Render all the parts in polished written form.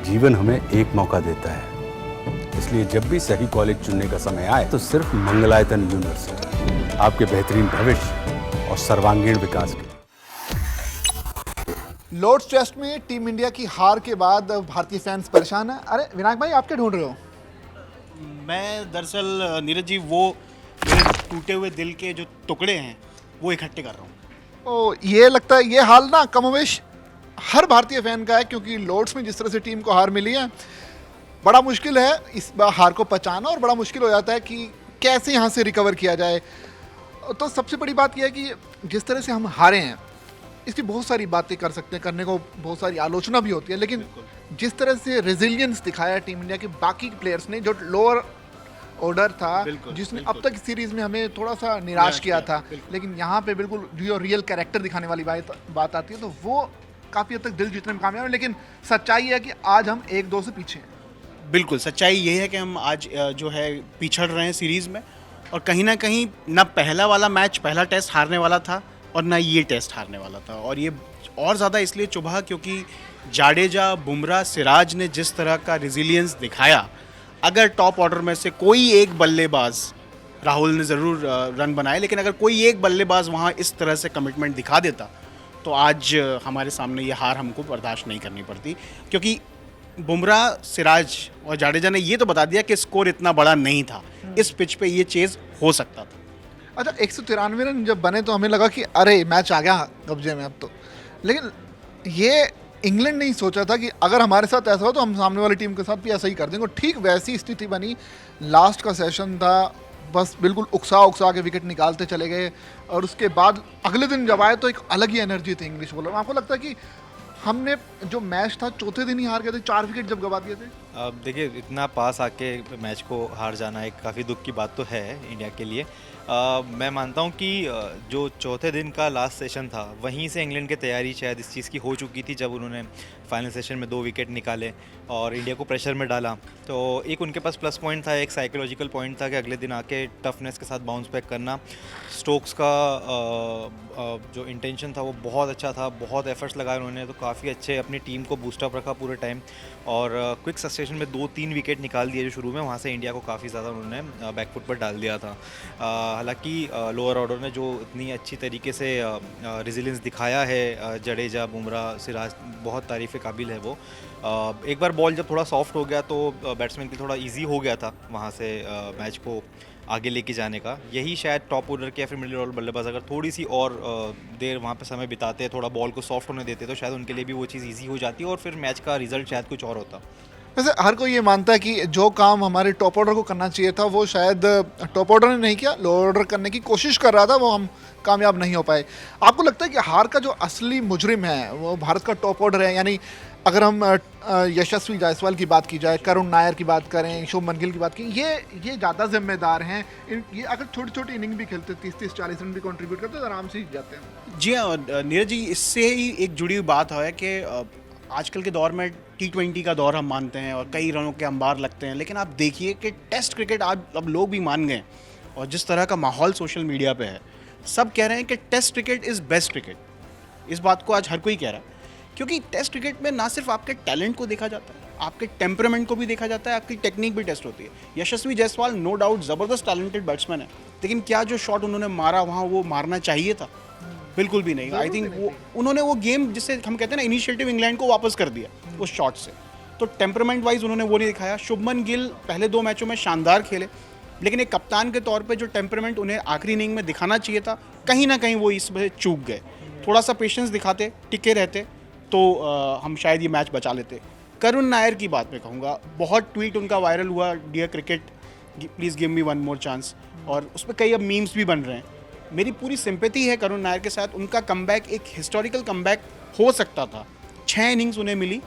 जीवन हमें एक मौका देता है, इसलिए जब भी सही कॉलेज चुनने का समय आए तो सिर्फ मंगलायतन यूनिवर्सिटी आपके बेहतरीन भविष्य और सर्वांगीण विकास के। लॉर्ड्स टेस्ट में टीम इंडिया की हार के बाद भारतीय फैंस परेशान हैं। अरे विनायक भाई, आप क्या ढूंढ रहे हो? मैं दरअसल नीरज जी वो मेरे टूटे हुए दिल के जो टुकड़े हैं वो इकट्ठे कर रहा हूँ। ओ, ये लगता है ये हाल ना कमोवेश हर भारतीय फैन का है, क्योंकि लॉर्ड्स में जिस तरह से टीम को हार मिली है, बड़ा मुश्किल है इस बार हार को पचाना, और बड़ा मुश्किल हो जाता है कि कैसे यहाँ से रिकवर किया जाए। तो सबसे बड़ी बात यह है कि जिस तरह से हम हारे हैं, इसकी बहुत सारी बातें कर सकते हैं, करने को बहुत सारी आलोचना भी होती है, लेकिन जिस तरह से रेजिलियंस दिखाया टीम इंडिया के बाकी प्लेयर्स ने, जो लोअर ऑर्डर था जिसने अब तक सीरीज में हमें थोड़ा सा निराश किया था, लेकिन यहाँ पे बिल्कुल जो रियल कैरेक्टर दिखाने वाली बात आती है, तो वो काफ़ी हद तक दिल जीतने में कामयाब है। लेकिन सच्चाई है कि आज हम 1-2 से पीछे हैं। बिल्कुल सच्चाई ये है कि हम आज जो है पिछड़ रहे हैं सीरीज़ में, और कहीं ना कहीं ना पहला वाला मैच, पहला टेस्ट हारने वाला था और ना ये टेस्ट हारने वाला था। और ये और ज़्यादा इसलिए चुभा क्योंकि जाडेजा, बुमराह, सिराज ने जिस तरह का रेजिलियंस दिखाया, अगर टॉप ऑर्डर में से कोई एक बल्लेबाज, राहुल ने ज़रूर रन बनाए, लेकिन अगर कोई एक बल्लेबाज वहाँ इस तरह से कमिटमेंट दिखा देता तो आज हमारे सामने ये हार हमको बर्दाश्त नहीं करनी पड़ती। क्योंकि बुमराह, सिराज और जाडेजा ने ये तो बता दिया कि स्कोर इतना बड़ा नहीं था, इस पिच पे ये चेज़ हो सकता था। अच्छा, 193 रन जब बने तो हमें लगा कि अरे मैच आ गया कब्जे में अब तो, लेकिन ये इंग्लैंड नहीं सोचा था कि अगर हमारे साथ ऐसा हो तो हम सामने वाली टीम के साथ भी ऐसा ही कर देंगे। ठीक वैसी स्थिति बनी। लास्ट का सेशन था, बस बिल्कुल उकसा के विकेट निकालते चले गए, और उसके बाद अगले दिन जब आए तो एक अलग ही एनर्जी थी इंग्लिश बॉलर में। आपको लगता है कि हमने जो मैच था चौथे दिन ही हार गए थे, 4 विकेट जब गवा दिए थे? अब देखिए, इतना पास आके मैच को हार जाना एक काफ़ी दुख की बात तो है इंडिया के लिए। मैं मानता हूँ कि जो चौथे दिन का लास्ट सेशन था, वहीं से इंग्लैंड की तैयारी शायद इस चीज़ की हो चुकी थी, जब उन्होंने फाइनल सेशन में 2 विकेट निकाले और इंडिया को प्रेशर में डाला। तो एक उनके पास प्लस पॉइंट था, एक साइकोलॉजिकल पॉइंट था कि अगले दिन आके टफनेस के साथ बाउंस बैक करना। स्टोक्स का जो इंटेंशन था वो बहुत अच्छा था, बहुत एफर्ट्स लगाए उन्होंने, तो काफ़ी अच्छे अपनी टीम को बूस्टअप रखा पूरे टाइम, और क्विक सक्सेशन में 2-3 विकेट निकाल दिए जो शुरू में, वहाँ से इंडिया को काफ़ी ज़्यादा उन्होंने बैकफुट पर डाल दिया था। हालांकि लोअर ऑर्डर ने जो इतनी अच्छी तरीके से रेजिलियंस दिखाया है, जडेजा, बुमराह, सिराज, बहुत तारीफ़ काबिल है वो। एक बार बॉल जब थोड़ा सॉफ्ट हो गया तो बैट्समैन के लिए थोड़ा इजी हो गया था वहाँ से मैच को आगे लेके जाने का। यही शायद टॉप ऑर्डर के या फिर मिडिल ऑर्डर बल्लेबाज अगर थोड़ी सी और देर वहाँ पे समय बिताते, थोड़ा बॉल को सॉफ्ट होने देते, तो शायद उनके लिए भी वो चीज़ इजी हो जाती और फिर मैच का रिजल्ट शायद कुछ और होता। वैसे हर कोई ये मानता है कि जो काम हमारे टॉप ऑर्डर को करना चाहिए था वो शायद टॉप ऑर्डर ने नहीं किया, लोअर ऑर्डर करने की कोशिश कर रहा था, वो हम कामयाब नहीं हो पाए। आपको लगता है कि हार का जो असली मुजरिम है वो भारत का टॉप ऑर्डर है? यानी अगर हम यशस्वी जायसवाल की बात की जाए, करुण नायर की बात करें, शुभमन गिल की बात की, ये ज़्यादा जिम्मेदार हैं। ये अगर छोटी छोटी इनिंग भी खेलते, 30-40 रन भी कंट्रीब्यूट करते तो आराम से ही जाते हैं। जी हाँ नीरज जी, इससे ही एक जुड़ी हुई बात है कि आजकल के दौर में T20 का दौर हम मानते हैं और कई रनों के अंबार लगते हैं, लेकिन आप देखिए कि टेस्ट क्रिकेट आज अब लोग भी मान गए, और जिस तरह का माहौल सोशल मीडिया पे है, सब कह रहे हैं कि test cricket is best cricket. इस बात को आज हर कोई कह रहा है, क्योंकि टेस्ट क्रिकेट में ना सिर्फ आपके टैलेंट को देखा जाता है, आपके टेम्परामेंट को भी देखा जाता है, आपकी टेक्निक भी टेस्ट होती है। यशस्वी जायसवाल नो डाउट ज़बरदस्त टैलेंटेड बैट्समैन है, लेकिन क्या जो शॉट उन्होंने मारा वहाँ वो मारना चाहिए था? बिल्कुल भी नहीं। आई थिंक वो उन्होंने वो गेम, जिससे हम कहते हैं ना इनिशिएटिव, इंग्लैंड को वापस कर दिया उस शॉट से। तो टेम्परामेंट वाइज उन्होंने वो नहीं दिखाया। शुभमन गिल पहले 2 मैचों में शानदार खेले, लेकिन एक कप्तान के तौर पे जो टेम्परामेंट उन्हें आखिरी इनिंग में दिखाना चाहिए था, कहीं ना कहीं वो इस वजह चूक गए। थोड़ा सा पेशेंस दिखाते, टिके रहते, तो हम शायद ये मैच बचा लेते। करुण नायर की बात मैं कहूँगा, बहुत ट्वीट उनका वायरल हुआ, dear cricket please give me 1 more chance, और उस पर कई अब मीम्स भी बन रहे हैं। मेरी पूरी सिंपैथी है करुण नायर के साथ। उनका कमबैक एक हिस्टोरिकल कमबैक हो सकता था। 6 इनिंग्स उन्हें मिली,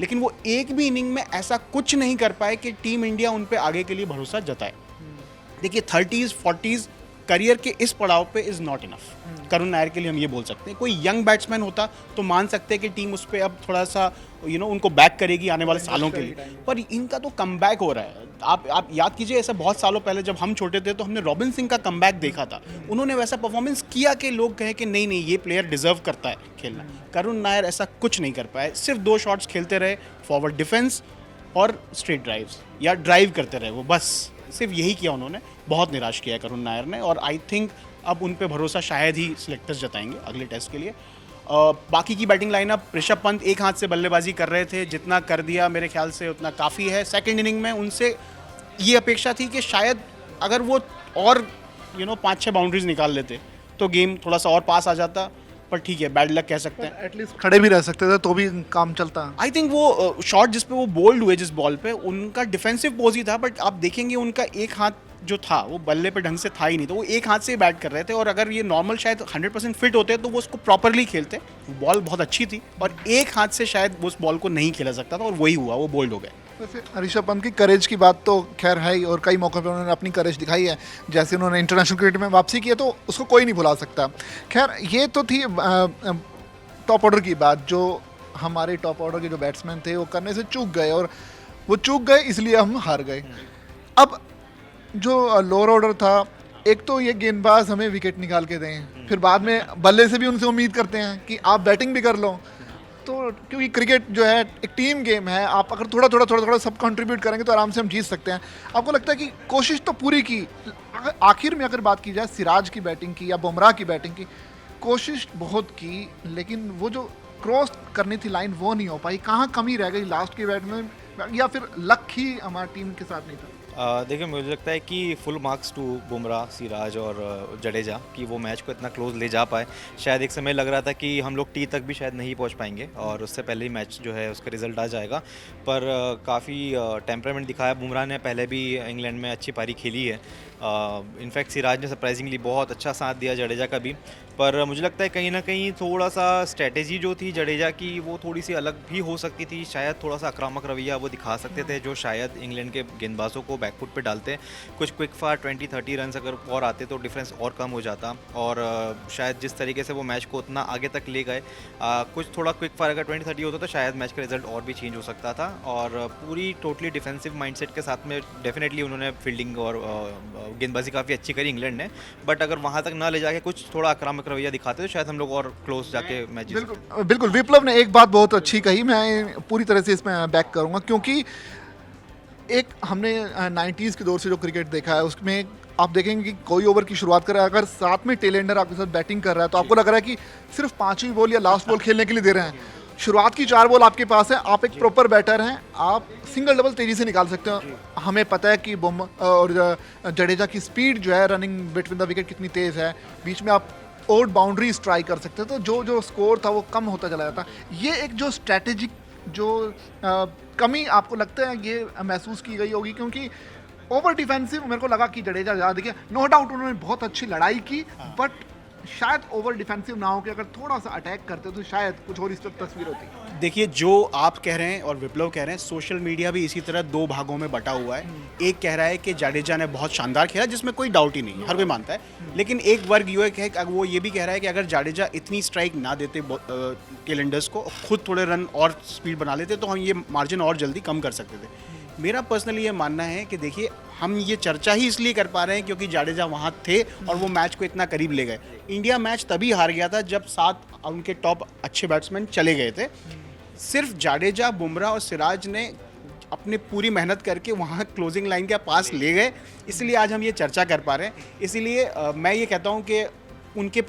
लेकिन वो एक भी इनिंग में ऐसा कुछ नहीं कर पाए कि टीम इंडिया उन पे आगे के लिए भरोसा जताए। देखिए 30s 40s करियर के इस पड़ाव पे is not enough. Karun Nair के लिए हम ये बोल सकते हैं। कोई यंग बैट्समैन होता तो मान सकते हैं कि टीम उस पर अब थोड़ा सा उनको बैक करेगी आने वाले सालों के लिए, पर इनका तो कमबैक हो रहा है। आप याद कीजिए, ऐसा बहुत सालों पहले जब हम छोटे थे तो हमने रॉबिन सिंह का कमबैक देखा था। उन्होंने वैसा परफॉर्मेंस किया कि लोग कहे कि नहीं ये प्लेयर डिजर्व करता है खेलना। करुण नायर ऐसा कुछ नहीं कर पाए, सिर्फ 2 शॉट्स खेलते रहे, फॉरवर्ड डिफेंस और स्ट्रेट ड्राइव्स या ड्राइव करते रहे वो, बस सिर्फ यही किया उन्होंने। बहुत निराश किया करुण नायर ने, और आई थिंक अब उन पे भरोसा शायद ही सिलेक्टर्स जताएंगे अगले टेस्ट के लिए। बाकी की बैटिंग लाइनअप, ऋषभ पंत एक हाथ से बल्लेबाजी कर रहे थे, जितना कर दिया मेरे ख्याल से उतना काफ़ी है। सेकंड इनिंग में उनसे ये अपेक्षा थी कि शायद अगर वो और 5-6 बाउंड्रीज निकाल लेते तो गेम थोड़ा सा और पास आ जाता, पर ठीक है, बैड लक कह सकते हैं। एटलीस्ट खड़े भी रह सकते थे तो भी काम चलता। आई थिंक वो शॉट जिस पे वो बोल्ड हुए जिस बॉल पे, उनका डिफेंसिव पोज ही था, बट आप देखेंगे उनका एक हाथ जो था वो बल्ले पे ढंग से था ही नहीं, तो वो एक हाथ से ही बैट कर रहे थे। और अगर ये नॉर्मल शायद 100% फिट होते तो वो उसको प्रॉपरली खेलते। बॉल बहुत अच्छी थी और एक हाथ से शायद वो उस बॉल को नहीं खेला सकता था, और वही हुआ, वो बोल्ड हो गए। वैसे ऋषभ पंत की करेज की बात तो खैर है ही, और कई मौक़ों पे उन्होंने अपनी करेज दिखाई है। जैसे उन्होंने इंटरनेशनल क्रिकेट में वापसी की है तो उसको कोई नहीं भुला सकता। खैर ये तो थी टॉप ऑर्डर की बात, जो हमारे टॉप ऑर्डर के जो बैट्समैन थे वो करने से चूक गए, और वो चूक गए इसलिए हम हार गए। अब जो लोअर ऑर्डर था, एक तो ये गेंदबाज हमें विकेट निकाल के दें, फिर बाद में बल्ले से भी उनसे उम्मीद करते हैं कि आप बैटिंग भी कर लो। तो क्योंकि क्रिकेट जो है एक टीम गेम है, आप अगर थोड़ा सब कंट्रीब्यूट करेंगे तो आराम से हम जीत सकते हैं। आपको लगता है कि कोशिश तो पूरी की, आखिर में अगर बात की जाए सिराज की बैटिंग की या बुमराह की बैटिंग की, कोशिश बहुत की, लेकिन वो जो क्रॉस करनी थी लाइन वो नहीं हो पाई। कहाँ कमी रह गई लास्ट के बैट में, या फिर लक ही हमारी टीम के साथ नहीं था? देखिए, मुझे लगता है कि full marks to Bumrah, Siraj और जडेजा कि वो मैच को इतना क्लोज ले जा पाए। शायद एक समय लग रहा था कि हम लोग टी तक भी शायद नहीं पहुंच पाएंगे और उससे पहले ही मैच जो है उसका रिजल्ट आ जाएगा, पर काफ़ी टेम्परामेंट दिखाया बुमराह ने। पहले भी इंग्लैंड में अच्छी पारी खेली है। इनफैक्ट सिराज ने सरप्राइजिंगली बहुत अच्छा साथ दिया, जडेजा का भी। पर मुझे लगता है कहीं ना कहीं थोड़ा सा स्ट्रेटेजी जो थी जडेजा की वो थोड़ी सी अलग भी हो सकती थी। शायद थोड़ा सा आक्रामक रवैया वो दिखा सकते थे, जो शायद इंग्लैंड के गेंदबाजों को बैकफुट पे डालते। कुछ क्विक फार 20-30 रन अगर और आते तो डिफरेंस और कम हो जाता, और शायद जिस तरीके से वो मैच को उतना आगे तक ले गए, कुछ थोड़ा क्विक फार अगर 20-30 होता तो शायद मैच का रिजल्ट और भी चेंज हो सकता था। और पूरी टोटली डिफेंसिव माइंडसेट के साथ में डेफिनेटली उन्होंने फील्डिंग और गेंदबाजी काफ़ी अच्छी करी इंग्लैंड ने, बट अगर वहाँ तक ना ले जाके कुछ थोड़ा आक्रामक रवैया दिखाते तो शायद हम लोग और क्लोज जाके मैच जीत सकते। बिल्कुल विप्लव ने एक बात बहुत अच्छी कही, मैं पूरी तरह से इसमें बैक करूंगा, क्योंकि एक हमने 90s के दौर से जो क्रिकेट देखा है उसमें आप देखेंगे कि कोई ओवर की शुरुआत कर रहा है, अगर साथ में टेलेंडर आपके साथ बैटिंग कर रहा है तो आपको लग रहा है कि सिर्फ 5वीं बॉल या लास्ट बॉल खेलने के लिए दे रहे हैं। शुरुआत की 4 बॉल आपके पास है, आप एक प्रॉपर बैटर हैं, आप सिंगल डबल तेजी से निकाल सकते हो। हमें पता है कि और जडेजा की स्पीड जो है रनिंग बिटवीन द विकेट कितनी तेज़ है, बीच में आप आउट बाउंड्री स्ट्राइक कर सकते हैं, तो जो स्कोर था वो कम होता चला जाता। ये एक जो स्ट्रैटेजिक जो कमी आपको लगता है ये महसूस की गई होगी, क्योंकि ओवर डिफेंसिव मेरे को लगा कि जडेजा ज़्यादा देखिए, नो डाउट उन्होंने बहुत अच्छी लड़ाई की, बट शायद ओवर डिफेंसिव ना हो के अगर थोड़ा सा अटैक करते तो शायद कुछ और इस वक्त तस्वीर होती। देखिए, जो आप कह रहे हैं और विप्लव कह रहे हैं, सोशल मीडिया भी इसी तरह 2 भागों में बटा हुआ है। एक कह रहा है कि जाडेजा ने बहुत शानदार खेला, जिसमें कोई डाउट ही नहीं, हर कोई मानता है, लेकिन एक वर्ग ये है वो ये भी कह रहा है कि अगर जाडेजा इतनी स्ट्राइक ना देते टेलेंडर्स को, खुद थोड़े रन और स्पीड बना लेते तो हम ये मार्जिन और जल्दी कम कर सकते थे। मेरा पर्सनली ये मानना है कि देखिए, हम ये चर्चा ही इसलिए कर पा रहे हैं क्योंकि जाडेजा वहाँ थे और वो मैच को इतना करीब ले गए। इंडिया मैच तभी हार गया था जब 7 उनके टॉप अच्छे बैट्समैन चले गए थे। सिर्फ जाडेजा, बुमराह और सिराज ने अपनी पूरी मेहनत करके वहाँ क्लोजिंग लाइन के पास ले गए, इसलिए आज हम ये चर्चा कर पा रहे हैं। इसीलिए मैं ये कहता हूँ कि उनके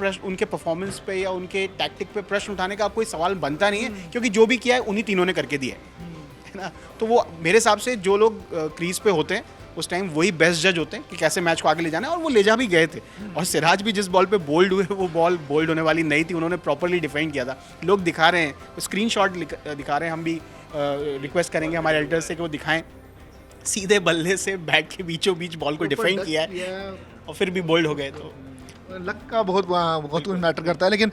परफॉर्मेंस पे या उनके टैक्टिक पे प्रश्न उठाने का कोई सवाल बनता नहीं है, क्योंकि जो भी किया है उन्हीं तीनों ने करके दिया है ना। तो वो मेरे हिसाब से जो लोग क्रीज पे होते हैं उस टाइम वही बेस्ट जज होते हैं कि कैसे मैच को आगे ले जाना है, और वो ले जा भी गए थे। और सिराज भी जिस बॉल पे बोल्ड हुए वो बॉल बोल्ड होने वाली नहीं थी, उन्होंने प्रॉपर्ली डिफेंड किया था। लोग दिखा रहे हैं, स्क्रीनशॉट दिखा रहे हैं, हम भी रिक्वेस्ट करेंगे हमारे एडिटर से कि वो दिखाएं, सीधे बल्ले से बैट के बीचों बीच बॉल को डिफेंड किया है और फिर भी बोल्ड हो गए। तो लक का बहुत कुछ मैटर करता है, लेकिन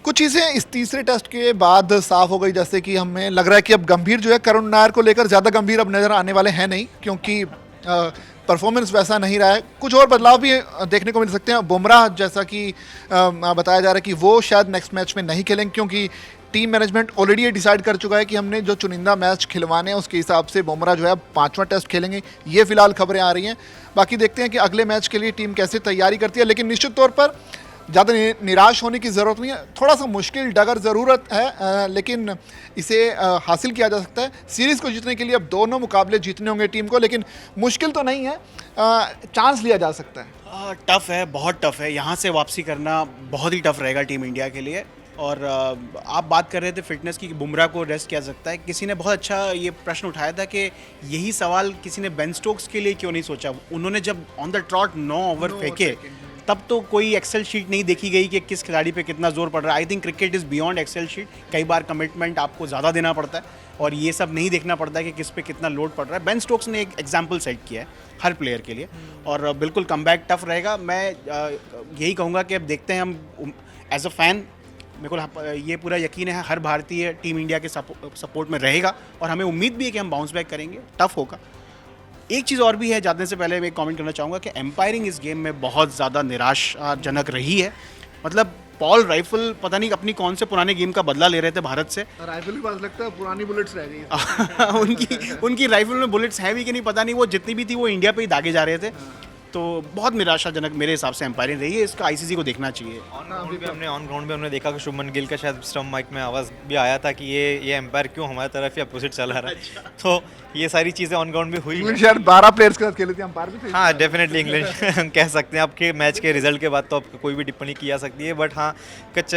कुछ चीज़ें इस तीसरे टेस्ट के बाद साफ हो गई, जैसे कि हमें लग रहा है कि अब गंभीर जो है करुण नायर को लेकर ज़्यादा गंभीर अब नज़र आने वाले हैं नहीं, क्योंकि परफॉर्मेंस वैसा नहीं रहा है। कुछ और बदलाव भी देखने को मिल सकते हैं। बुमराह जैसा कि बताया जा रहा है कि वो शायद नेक्स्ट मैच में नहीं खेलेंगे, क्योंकि टीम मैनेजमेंट ऑलरेडी ये डिसाइड कर चुका है कि हमने जो चुनिंदा मैच खिलवाने हैं उसके हिसाब से बुमराह जो है 5वां टेस्ट खेलेंगे। ये फिलहाल खबरें आ रही हैं, बाकी देखते हैं कि अगले मैच के लिए टीम कैसे तैयारी करती है। लेकिन निश्चित तौर पर ज़्यादा निराश होने की ज़रूरत नहीं है। थोड़ा सा मुश्किल डगर ज़रूरत है, लेकिन इसे हासिल किया जा सकता है। सीरीज़ को जीतने के लिए अब दोनों मुकाबले जीतने होंगे टीम को, लेकिन मुश्किल तो नहीं है, चांस लिया जा सकता है। टफ है, बहुत टफ है। यहाँ से वापसी करना बहुत ही टफ रहेगा टीम इंडिया के लिए। और आप बात कर रहे थे फिटनेस की, बुमराह को रेस्ट किया जा सकता है। किसी ने बहुत अच्छा ये प्रश्न उठाया था कि यही सवाल किसी ने बेन स्टोक्स के लिए क्यों नहीं सोचा। उन्होंने जब ऑन द ट्रॉट 9 ओवर फेंके तब तो कोई एक्सेल शीट नहीं देखी गई कि किस खिलाड़ी पे कितना जोर पड़ रहा है। I think cricket is beyond excel sheet. कई बार कमिटमेंट आपको ज़्यादा देना पड़ता है और ये सब नहीं देखना पड़ता है कि किस पे कितना लोड पड़ रहा है। बेन स्टोक्स ने एक एग्जाम्पल सेट किया है हर प्लेयर के लिए और बिल्कुल कमबैक टफ रहेगा। मैं यही कहूँगा कि अब देखते हैं, हम एज अ फ़ैन मेरे को ये पूरा यकीन है हर भारतीय टीम इंडिया के सपोर्ट में रहेगा और हमें उम्मीद भी है कि हम बाउंस बैक करेंगे। टफ होगा। एक चीज़ और भी है, जाने से पहले मैं एक कमेंट करना चाहूँगा कि एम्पायरिंग इस गेम में बहुत ज़्यादा निराशाजनक रही है। मतलब पॉल राइफल पता नहीं अपनी कौन से पुराने गेम का बदला ले रहे थे भारत से। राइफल के पास लगता है पुरानी बुलेट्स रह गई हैं। उनकी राइफल में बुलेट्स हैं भी कि नहीं पता नहीं, वो जितनी भी थी वो इंडिया पे ही दागे जा रहे थे। तो बहुत निराशाजनक मेरे हिसाब से एम्पायरिंग रही है। इसका आईसीसी को देखना चाहिए। ऑन ग्राउंड पे हमने देखा कि शुभमन गिल का शायद स्टंप माइक में आवाज़ भी आया था कि ये एम्पायर क्यों हमारी तरफ ही अपोजिट चला रहा है। तो ये सारी चीज़ें ऑन ग्राउंड में हुई। इंग्लैंड शायद 12 प्लेयर्स के साथ खेले थे, अंपायर भी थे। हाँ, डेफिनेटली इंग्लैंड कह सकते हैं। आपके मैच के रिजल्ट के बाद तो आप कोई भी टिप्पणी की जा सकती है, बट हाँ कुछ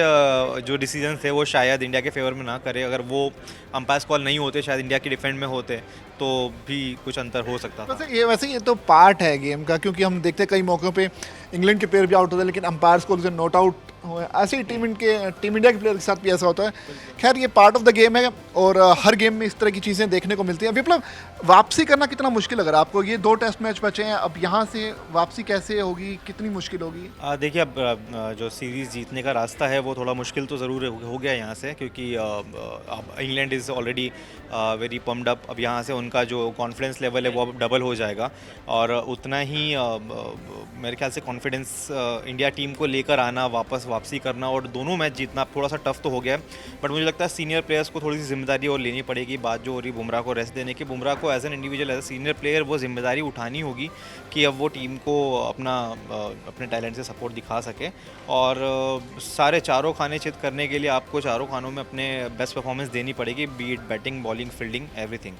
जो डिसीजन थे वो शायद इंडिया के फेवर में ना करे। अगर वो अंपायर्स कॉल नहीं होते, शायद इंडिया की डिफेंड में होते तो भी कुछ अंतर हो सकता था। वैसे ये तो पार्ट है गेम का, क्योंकि हम देखते हैं कई मौक़ों पे इंग्लैंड के प्लेयर भी आउट होते हैं लेकिन अंपायर्स को नोट आउट हुए। ऐसे ही टीम इंडिया के प्लेयर के साथ भी ऐसा होता है। खैर ये पार्ट ऑफ द गेम है और हर गेम में इस तरह की चीज़ें देखने को मिलती हैं। विप्लव, वापसी करना कितना मुश्किल लग रहा है आपको? ये 2 टेस्ट मैच बचे हैं, अब यहाँ से वापसी कैसे होगी, कितनी मुश्किल होगी? देखिए, अब जो सीरीज़ जीतने का रास्ता है वो थोड़ा मुश्किल तो ज़रूर हो गया यहाँ से, क्योंकि अब England is already very pumped up. अब यहाँ से उनका जो कॉन्फिडेंस लेवल है वो अब डबल हो जाएगा और उतना ही मेरे ख्याल से कॉन्फिडेंस इंडिया टीम को लेकर आना, वापसी करना और दोनों मैच जीतना थोड़ा सा टफ तो हो गया है। बट मुझे लगता है सीनियर प्लेयर्स को थोड़ी सी जिम्मेदारी और लेनी पड़ेगी। बात जो हो रही बुमराह को रेस्ट देने की, बुमराह को as an individual, as a senior player वो जिम्मेदारी उठानी होगी कि अब वो टीम को अपने टैलेंट से सपोर्ट दिखा सके और सारे चारों खाने चित करने के लिए आपको चारों खानों में अपने बेस्ट परफॉर्मेंस देनी पड़ेगी, B it batting, bowling, fielding, everything.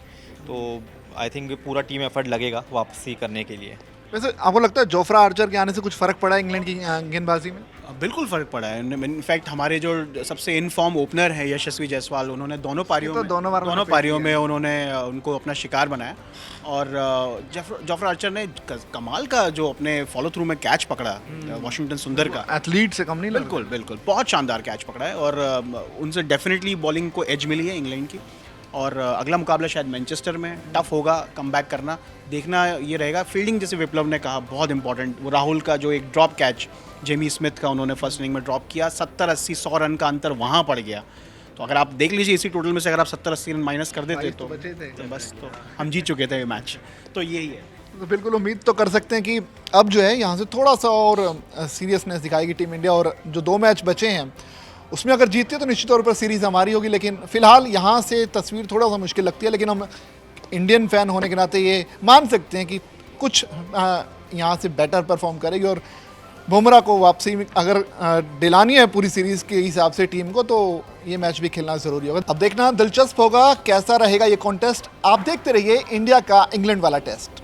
तो आई थिंक पूरा टीम एफर्ट लगेगा वापसी करने के लिए। वैसे आपको लगता है जोफ्रा आर्चर के आने से कुछ फ़र्क पड़ा है इंग्लैंड की गेंदबाजी में? बिल्कुल फ़र्क पड़ा है। इनफैक्ट हमारे जो सबसे इन फॉर्म ओपनर है यशस्वी जायसवाल, उन्होंने दोनों पारियों में उन्होंने उनको अपना शिकार बनाया और जोफ्रा आर्चर ने कमाल का जो अपने फॉलो थ्रू में कैच पकड़ा वॉशिंगटन सुंदर का। एथलीट से कम नहीं लग रहा। बिल्कुल बहुत शानदार कैच पकड़ा है और उनसे डेफिनेटली बॉलिंग को एज मिली है इंग्लैंड की। और अगला मुकाबला शायद मैनचेस्टर में, टफ होगा कमबैक करना। देखना ये रहेगा। फील्डिंग जैसे विप्लव ने कहा बहुत इंपॉर्टेंट, वो राहुल का जो एक ड्रॉप कैच जेमी स्मिथ का उन्होंने फर्स्ट इनिंग में ड्रॉप किया, 70-80-100 रन का अंतर वहाँ पड़ गया। तो अगर आप देख लीजिए इसी टोटल में से अगर आप 70-80 रन माइनस कर देते तो बस तो हम जीत चुके थे ये मैच। तो यही है। तो बिल्कुल उम्मीद तो कर सकते हैं कि अब जो है यहाँ से थोड़ा सा और सीरियसनेस दिखाएगी टीम इंडिया और जो 2 मैच बचे हैं उसमें अगर जीतते तो निश्चित तौर पर सीरीज़ हमारी होगी। लेकिन फिलहाल यहाँ से तस्वीर थोड़ा सा मुश्किल लगती है, लेकिन हम इंडियन फ़ैन होने के नाते ये मान सकते हैं कि कुछ यहाँ से बेटर परफॉर्म करेगी और बुमराह को वापसी में अगर दिलानी है पूरी सीरीज़ के हिसाब से टीम को, तो ये मैच भी खेलना ज़रूरी होगा। अब देखना दिलचस्प होगा कैसा रहेगा ये कॉन्टेस्ट। आप देखते रहिए इंडिया का इंग्लैंड वाला टेस्ट।